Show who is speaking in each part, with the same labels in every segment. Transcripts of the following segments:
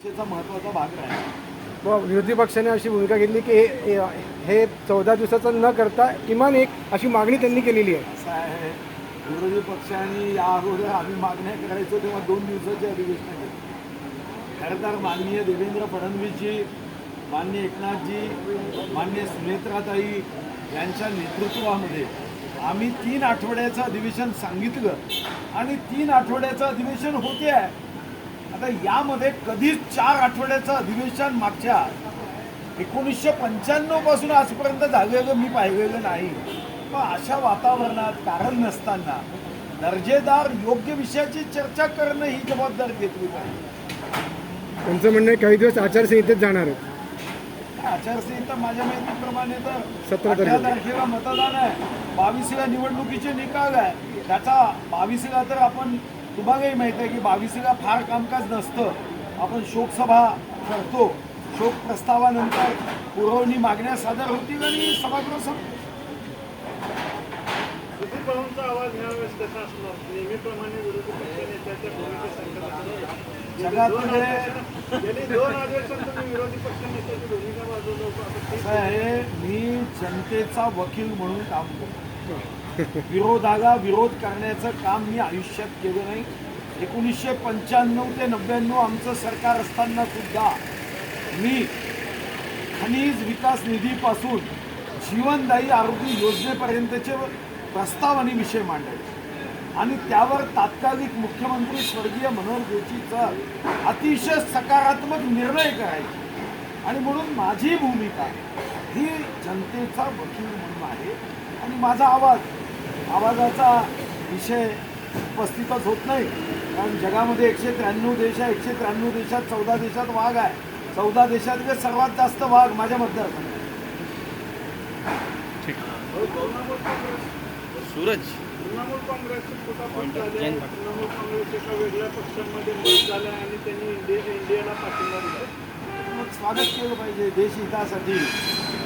Speaker 1: चर्चेचा महत्त्वाचा भाग राहिला.
Speaker 2: विरोधी पक्षाने अशी भूमिका घेतली की हे 14 दिवसाचं न करता किमान एक अशी मागणी त्यांनी केलेली आहे.
Speaker 1: असं आहे, विरोधी पक्षांनी या अगोदर आम्ही मागण्या करायचो तेव्हा 2 दिवसाची अधिवेशनं घेतली. खरं तर माननीय देवेंद्र फडणवीसजी, माननीय एकनाथजी, माननीय सुनेत्राताई यांच्या नेतृत्वामध्ये आम्ही 3 आठवड्याचं अधिवेशन सांगितलं आणि 3 आठवड्याचं अधिवेशन होते आहे. आता यामध्ये कधीच 4 आठवड्याचं अधिवेशन मागच्या 1995 पासून आजपर्यंत झालेलं मी पाहिलेलं नाही. पण अशा वातावरणात कारण नसताना दर्जेदार योग्य विषयाची चर्चा करणं ही जबाबदारी घेतली पाहिजे.
Speaker 2: त्यांचं म्हणणं आहे काही दिवस आचारसंहितेत जाणार आहेत.
Speaker 1: आचारसंहिता माझ्या माहितीप्रमाणे तर
Speaker 2: 17
Speaker 1: तारखेला मतदान आहे, 22ला निवडणुकीचे निकाल आहे. त्याचा 22ला तर आपण तुम्हालाही माहिती आहे की 22ला फार कामकाज नसतं. आपण शोकसभा करतो, शोक प्रस्तावानंतर पुरवणी मागण्या सादर होतील आणि सभागृह संपतं.
Speaker 3: आवाज यावेळेस कसा असणार? नेहमीप्रमाणे विरोधी पक्ष नेत्याच्या भूमिकेसारखा
Speaker 1: जगामध्ये
Speaker 3: गेली 2 अधिवेशन तुम्ही विरोधी पक्ष नेत्याची भूमिका बाजूला
Speaker 1: असं आहे, मी जनतेचा वकील म्हणून काम करतो. विरोधाला विरोध करण्याचं काम मी आयुष्यात केलं नाही. 1995 ते 99 आमचं सरकार असताना सुद्धा मी खनिज विकास निधीपासून जीवनदायी आरोग्य योजनेपर्यंतचे प्रस्ताव आणि विषय मांडायचे आणि त्यावर तात्कालिक मुख्यमंत्री स्वर्गीय मनोहर जोशीचा अतिशय सकारात्मक निर्णय करायचे. आणि म्हणून माझी भूमिका ही जनतेचा वकील म्हणून आहे आणि माझा आवाजाचा विषय उपस्थितच होत नाही. कारण जगामध्ये 193 देश आहे, 193 देशात 14 देशात वाघ आहे. 14 देशातले सर्वात जास्त वाघ माझ्या मतदारसंघात.
Speaker 4: सूरज
Speaker 3: तृणमूल काँग्रेसचे फुटाफूट झाले. तृणमूल काँग्रेस एका वेगळ्या पक्षांमध्ये मत झालं आणि त्यांनी इंडियाला पाठिंबा दिला.
Speaker 1: मग स्वागत केलं पाहिजे. देशहितासाठी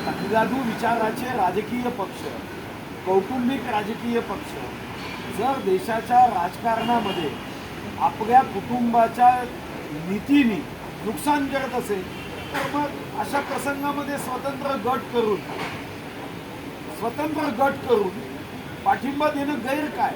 Speaker 1: तकलादू विचाराचे राजकीय पक्ष, कौटुंबिक राजकीय पक्ष जर देशाच्या राजकारणामध्ये आपल्या कुटुंबाच्या नीतीने नुकसान करत असेल तर मग अशा प्रसंगामध्ये स्वतंत्र गट करून पाठिंबा देणं गैर काय?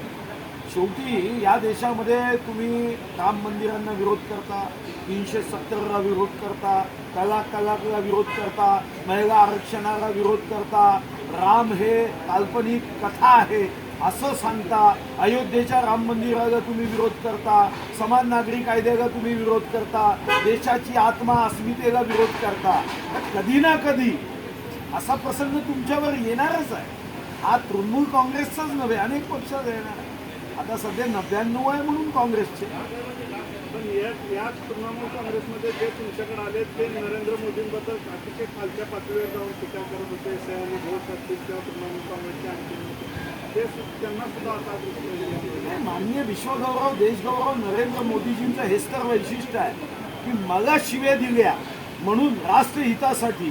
Speaker 1: शेवटी या देशामध्ये तुम्ही राम मंदिरांना विरोध करता, 370ला विरोध करता, तलाकला विरोध करता, महिला आरक्षणाला विरोध करता, राम हे काल्पनिक कथा आहे असं सांगता, अयोध्येच्या राम मंदिराला तुम्ही विरोध करता, समान नागरी कायद्याला तुम्ही विरोध करता, देशाची आत्मा अस्मितेला विरोध करता. कधी ना कधी असा प्रसंग तुमच्यावर येणारच आहे. हा तृणमूल काँग्रेसचाच नव्हे, अनेक पक्षात येणार आहे. आता सध्या 99 आहे म्हणून काँग्रेसचे.
Speaker 3: पण याच तृणमूल काँग्रेसमध्ये जे तुमच्याकडे आले ते नरेंद्र मोदींबद्दल अतिशय खालच्या पातळीवर जाऊन टीका करत होते. सयानी घोष असतील किंवा तृणमूल काँग्रेसचे आणखी ते त्यांना सुद्धा आता
Speaker 1: माननीय विश्वगौरव, देशगौरव नरेंद्र मोदीजींचं हेच तर वैशिष्ट्य आहे की मला शिव्या दिल्या म्हणून राष्ट्रहितासाठी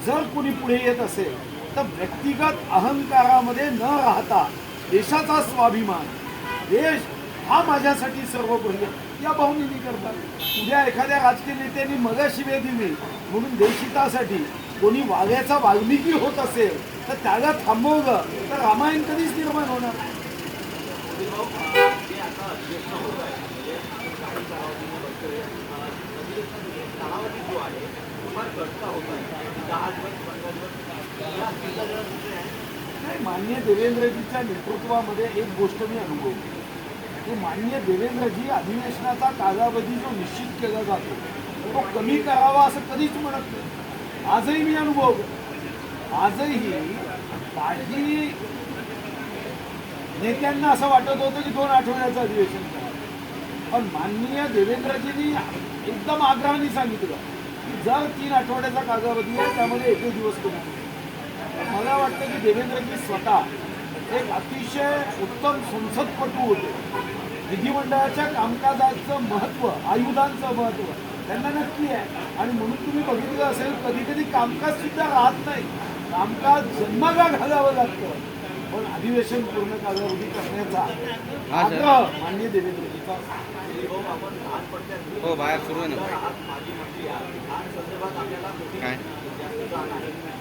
Speaker 1: जर कोणी पुढे येत असेल तर व्यक्तिगत अहंकारामध्ये न राहता देशाचा स्वाभिमान, देश हा माझ्यासाठी सर्वोपरी या भावनेने करतात. उद्या एखाद्या राजकीय नेत्यांनी मला शिव्या दिली म्हणून देशहितासाठी कोणी वाघ्याचा वाल्मिकी होत असेल तर त्याला थांबवलं तर रामायण कधीच निर्माण होणार. नाही, माननीय देवेंद्रजीच्या नेतृत्वामध्ये एक गोष्ट मी अनुभवली की माननीय देवेंद्रजी अधिवेशनाचा कालावधी जो निश्चित केला जातो तो कमी करावा असं कधीच म्हणत नाही. आजही मी अनुभवलं. आजही काही नेत्यांना असं वाटत होतं की 2 आठवड्याचं अधिवेशन करा. पण माननीय देवेंद्रजींनी एकदम आग्रहाने सांगितलं की जर 3 आठवड्याचा कालावधी आहे त्यामध्ये 1 दिवस कमी. मला वाटतं की देवेंद्रजी स्वतः एक अतिशय उत्तम संसदपटू होते. विधिमंडळाच्या कामकाजाचं महत्त्व, आयुधांचं महत्त्व त्यांना नक्की आहे. आणि म्हणून तुम्ही बघितलं असेल कधी कधी कामकाज सुद्धा राहत नाही, कामकाज जन्माला घालावं लागतं. पण अधिवेशन पूर्ण कालावधी करण्याचा आग्रह माननीय देवेंद्रजीचा.
Speaker 4: हो बाहेर सुरू आहे ना. काय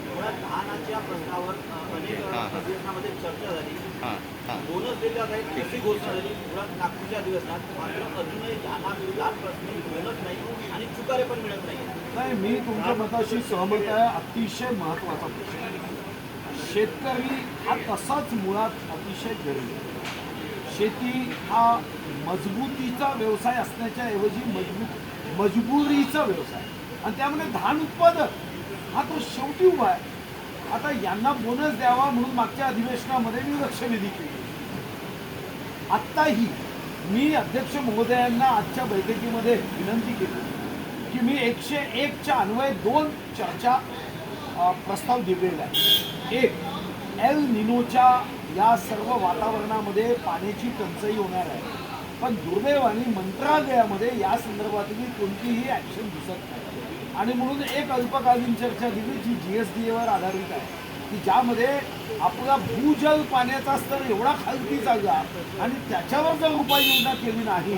Speaker 5: मुळात धानाच्या प्रश्नावर अनेक अधिवेशनामध्ये चर्चा झाली.
Speaker 4: हां हां
Speaker 5: बोनस दिले जात आहेत अशी घोषणा झाली मुळात नागपूरच्या अधिवेशनात. मात्र अजूनही धानाविरोधात प्रश्नी बोनस नाही आणि चुकारे पण मिळत नाही.
Speaker 1: नाही, मी तुमच्या मताशी सहमत आहे. अतिशय महत्त्वाचा प्रश्न आहे. शेतकरी हा तसाच मुळात अतिशय गरीब आहे. शेती हा मजबूतीचा व्यवसाय असण्याच्या ऐवजी मजबुरीचा व्यवसाय आणि त्यामध्ये धान उत्पादक हा तो शेवटी उभा आहे. आता यांना बोनस द्यावा म्हणून मागच्या अधिवेशनामध्ये मी लक्षवेधी केली. आत्ताही मी अध्यक्ष महोदयांना आजच्या बैठकीमध्ये विनंती केली की मी 101च्या अन्वये 2 चर्चा प्रस्ताव दिलेला आहे. एक, एल निनोच्या या सर्व वातावरणामध्ये पाण्याची टंचाई होणार आहे, पण दुर्दैवाने मंत्रालयामध्ये या संदर्भातली कोणतीही ॲक्शन दिसत नाही. आणि म्हणून एक अल्पकालीन चर्चा दिली जी GSDAवर आधारित आहे, की ज्यामध्ये आपला भूजल पाण्याचा स्तर एवढा खालती चालला आणि त्याच्यावर जर उपाययोजना केली नाही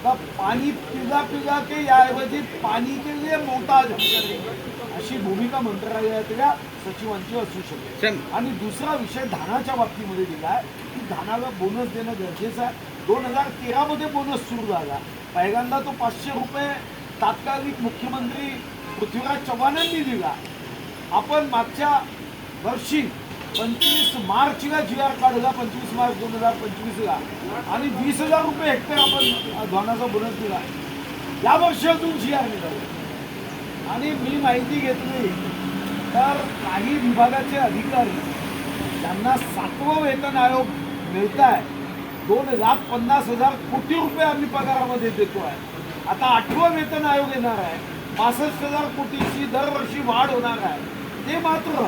Speaker 1: तर पाणी पिला के याऐवजी पाणी के लिए मोहताज अशी भूमिका मंत्रालयातल्या सचिवांची असू शकते. आणि दुसरा विषय धानाच्या बाबतीमध्ये दिला आहे की धानाला बोनस देणं गरजेचं आहे. 2013मध्ये बोनस सुरू झाला. पहिल्यांदा तो 500 रुपये तात्कालिक मुख्यमंत्री पृथ्वीराज चव्हाणांनी दिला. आपण मागच्या वर्षी 25 मार्चला GR काढला, 25 मार्च 2025ला, आणि 20,000 रुपये हेक्टर आपण धानाचा बोनस दिला. या वर्षी अजून GR निघाला. आणि मी माहिती घेतली तर काही विभागाचे अधिकारी ज्यांना 7वं वेतन आयोग मिळत आहे, 2,50,000 कोटी रुपये आम्ही पगारामध्ये देतो आहे. आता 8वं वेतन आयोग येणार आहे, 65,000 कोटीची दरवर्षी वाढ होणार आहे. ते मात्र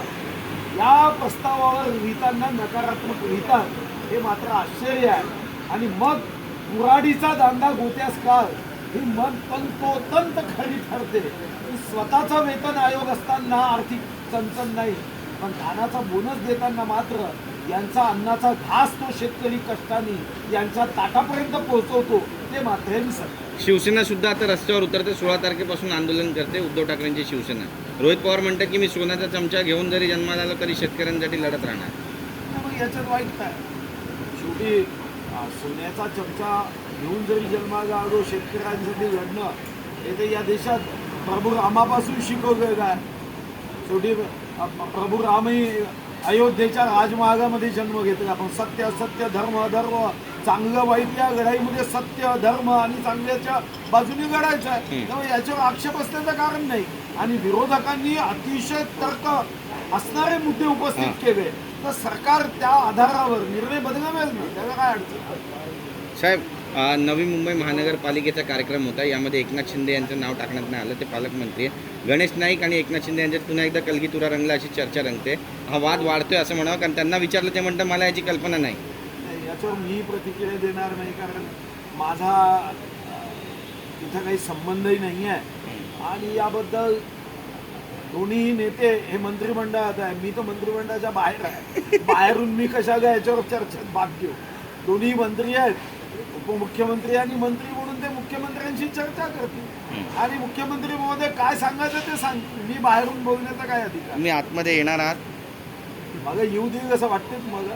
Speaker 1: या प्रस्तावावर लिहिताना नकारात्मक लिहितात, हे मात्र आश्चर्य आहे. आणि मग कुऱ्हाडीचा दांडा गोत्यास काळ ही मन तंतोतंत खरी ठरते की स्वतःचा वेतन आयोग असताना आर्थिक चणचण नाही, पण धानाचा बोनस देताना मात्र यांचा अन्नाचा घास तो शेतकरी कष्टाने यांच्या ताटापर्यंत पोहोचवतो, ते मात्र विसरतो.
Speaker 4: शिवसेना सुद्धा आता रस्त्यावर उतरते. 16 तारखेपासून आंदोलन करते उद्धव ठाकरेंची शिवसेना. रोहित पवार म्हणतात की मी सोन्याचा चमचा घेऊन जरी जन्माला आलो तरी शेतकऱ्यांसाठी लढत राहणार.
Speaker 1: मग याच्यात वाईट काय? शेवटी सोन्याचा चमचा घेऊन जरी जन्माला आलो शेतकऱ्यांसाठी लढणं हे तर या देशात प्रभू रामापासून शिकवलं काय? शेवटी प्रभू रामही अयोध्येच्या राजमहालामध्ये जन्म घेतला. आपण सत्य असत्य धर्म अधर्म चांगलं वाईट या लढाईमध्ये सत्य धर्म आणि चांगल्याच्या बाजूने लढायचं आहे. त्यामुळे याच्यावर आक्षेप असण्याचं कारण नाही. आणि विरोधकांनी अतिशय तर्क असणारे मुद्दे उपस्थित केले तर सरकार त्या आधारावर निर्णय बदलावेल ना, त्याला काय अडचण?
Speaker 4: साहेब, नवी मुंबई महानगरपालिकेचा कार्यक्रम होता. यामध्ये एकनाथ शिंदे यांचं नाव टाकण्यात नाही आलं. ते पालकमंत्री आहे. गणेश नाईक आणि एकनाथ शिंदे यांच्यात पुन्हा एकदा कलगीतुरा रंगला अशी चर्चा रंगते. हा वाद वाढतोय असं म्हणावं, कारण त्यांना विचारलं ते म्हणतं मला याची कल्पना नाही.
Speaker 1: याच्यावर मी प्रतिक्रिया देणार नाही, कारण माझा तिथं काही संबंधही नाही आहे. आणि याबद्दल दोन्ही नेते हे मंत्रिमंडळात आहे, मी तर मंत्रिमंडळाच्या बाहेर आहे. बाहेरून मी कशाला याच्यावर चर्चेत भाग घेऊ? दोन्ही मंत्री आहेत, उपमुख्यमंत्री आणि मंत्री म्हणून ते मुख्यमंत्र्यांशी चर्चा करतील आणि मुख्यमंत्री महोदय काय सांगायचं ते सांगतील. मी बाहेरून बोलण्याचा काय अधिकार?
Speaker 4: तुम्ही आतमध्ये येणार आहात?
Speaker 1: मला येऊ देईल असं वाटतं तुम्हाला?